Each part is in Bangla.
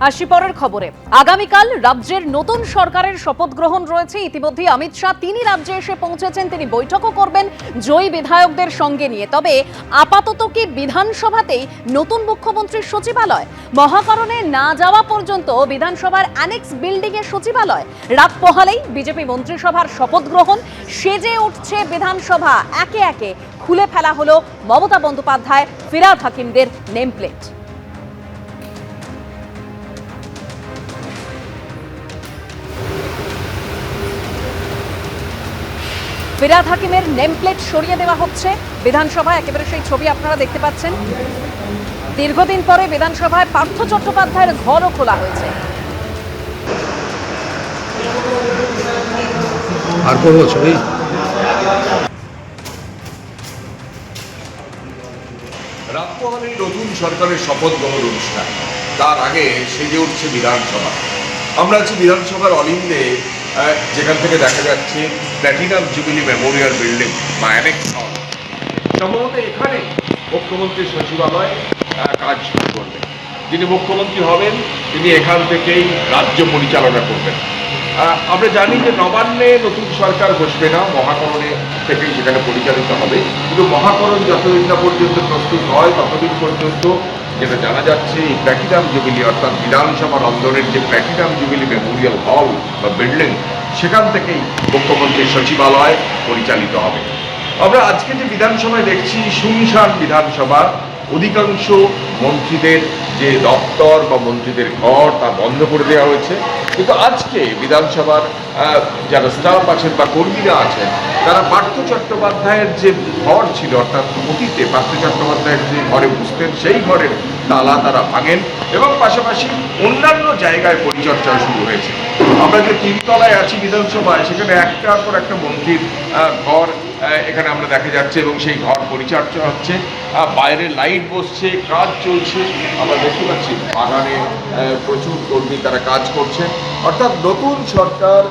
আসি পরের খবরে। আগামীকাল রাজ্যের নতুন সরকারের শপথ গ্রহণ রয়েছে। ইতিমধ্যে অমিত শাহ তিনি রাজ্যে এসে পৌঁছেছেন, তিনি বৈঠকও করবেন জয়ী বিধায়কদের সঙ্গে নিয়ে। তবে আপাতত কি বিধানসভাতেই নতুন মুখ্যমন্ত্রীর সচিবালয়? মহাকরণে না যাওয়া পর্যন্ত বিধানসভার অ্যানেক্স বিল্ডিং এ সচিবালয়। রাত পোহালেই বিজেপি মন্ত্রিসভার শপথ গ্রহণ, সেজে উঠছে বিধানসভা। একে একে খুলে ফেলা হলো মমতা বন্দ্যোপাধ্যায়, ফিরহাদ হাকিমদের নেমপ্লেট। ফিরহাদ হাকিমের নেমপ্লেট সরিয়ে দেওয়া হচ্ছে বিধানসভায়। একেবারে সেই ছবি আপনারা দেখতে পাচ্ছেন। দীর্ঘদিন পরে বিধানসভায় পার্থ চট্টোপাধ্যায়ের ঘরও খোলা হয়েছে। আর কোন ছবি রাজভবনের নতুন সরকারের শপথ গ্রহণ অনুষ্ঠান, তার আগে সেজে উঠছে বিধানসভা। আমরা আছি বিধানসভার অলিন্দে, যেখান থেকে দেখা যাচ্ছে প্ল্যাটিনাম জুবিলি মেমোরিয়াল বিল্ডিং বা অ্যানেক্স হল। সম্ভবত এখানে মুখ্যমন্ত্রী সচিবালয় কাজ শুরু করবেন। যিনি মুখ্যমন্ত্রী হবেন তিনি এখান থেকেই রাজ্য পরিচালনা করবেন। আমরা জানি যে নবান্নে নতুন সরকার বসবে না, মহাকরণে থেকেই সেখানে পরিচালিত হবে। কিন্তু মহাকরণ যতদিন না পর্যন্ত প্রস্তুত হয় ততদিন পর্যন্ত যেটা জানা যাচ্ছে এই প্ল্যাটিনাম জুবিলি অর্থাৎ বিধানসভার অন্দরের যে প্ল্যাটিনাম জুবিলি মেমোরিয়াল হল বা বিল্ডিং, সেখান থেকেই মুখ্যমন্ত্রীর সচিবালয় পরিচালিত হবে। আমরা আজকে যে বিধানসভায় দেখছি শুনশান বিধানসভা, অধিকাংশ মন্ত্রীদের যে দপ্তর বা মন্ত্রীদের ঘর তা বন্ধ করে দেওয়া হয়েছে। কিন্তু আজকে বিধানসভার যারা স্টাফ আছেন বা কর্মীরা আছেন, তারা পার্থ চট্টোপাধ্যায়ের যে ঘর ছিল, অর্থাৎ অতীতে পার্থ চট্টোপাধ্যায়ের যে ঘরে বসতেন সেই ঘরের তালা তারা ভাঙেন এবং পাশাপাশি অন্যান্য জায়গায় পরিচর্যা শুরু হয়েছে। আমরা যে তিনতলায় আছি বিধানসভায়, সেখানে একটার পর একটা মন্ত্রীর ঘর এখানে আমরা দেখা যাচ্ছে এবং সেই ঘর পরিচর্যা হচ্ছে। বাইরে লাইট বসছে, কাজ চলছে। আমরা দেখতে পাচ্ছি বাগানে প্রচুর কর্মী তারা কাজ করছে। অর্থাৎ নতুন সরকার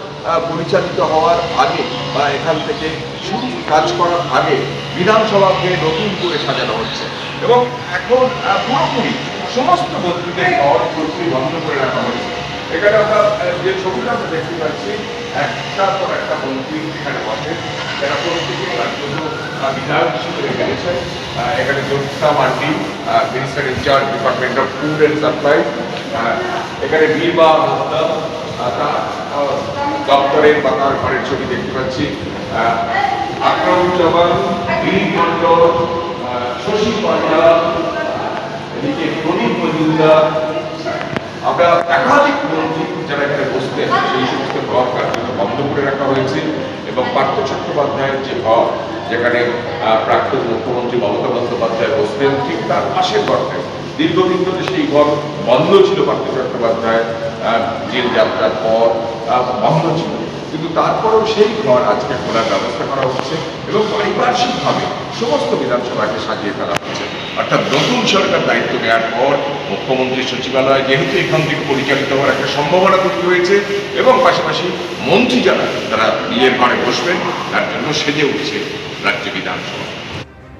পরিচালিত হওয়ার আগে বা এখান থেকে শুরু কাজ করার আগে বিধানসভাকে নতুন করে সাজানো হচ্ছে এবং এখন পুরোপুরি সমস্ত মন্ত্রীদের ঘর পুরোপুরি বন্ধ করে রাখা হয়েছে। এখানে আমরা যে ছবিটা আমরা দেখতে পাচ্ছি, একটার পর একটা মন্ত্রী এখানে বসে, যারা প্রত্যেকে বিধায়ক হিসেবে গেছেন। এখানে Jyotsna Mandi, minister incharge department of food and supply. এখানে বীরবা দপ্তরের বা তার ঘরের ছবি দেখতে পাচ্ছি। আকরামুজ্জামান, বীর মন্ডল, শশী পান্ডা, এদিকে প্রদীপ মজুমদার। আমরা একাধিক মন্ত্রী যারা এখানে বসতেন সেই সমস্ত ঘর কার্যত বন্ধ করে রাখা হয়েছে এবং পার্থ চট্টোপাধ্যায়ের যে ঘর, যেখানে প্রাক্তন মুখ্যমন্ত্রী মমতা বন্দ্যোপাধ্যায় বসতেন, ঠিক তার পাশের ঘরটা দীর্ঘদিন ধরে সেই ঘর বন্ধ ছিল। পার্থ চট্টোপাধ্যায় জেল যাত্রার পর বন্ধ ছিল, কিন্তু তারপরেও সেই ঘর আজকে খোলার ব্যবস্থা করা হচ্ছে এবং পারিপার্শ্বিকভাবে সমস্ত বিধানসভাকে সাজিয়ে ফেলা হচ্ছে। অর্থাৎ নতুন সরকার দায়িত্ব নেওয়ার পর মুখ্যমন্ত্রী সচিবালয় যেহেতু এখান থেকে পরিচালিত হওয়ার একটা সম্ভাবনা তৈরি হয়েছে এবং পাশাপাশি মন্ত্রী যারা তারা নিজের ঘরে বসবেন, তার জন্য সেজে উঠছে রাজ্য বিধানসভা।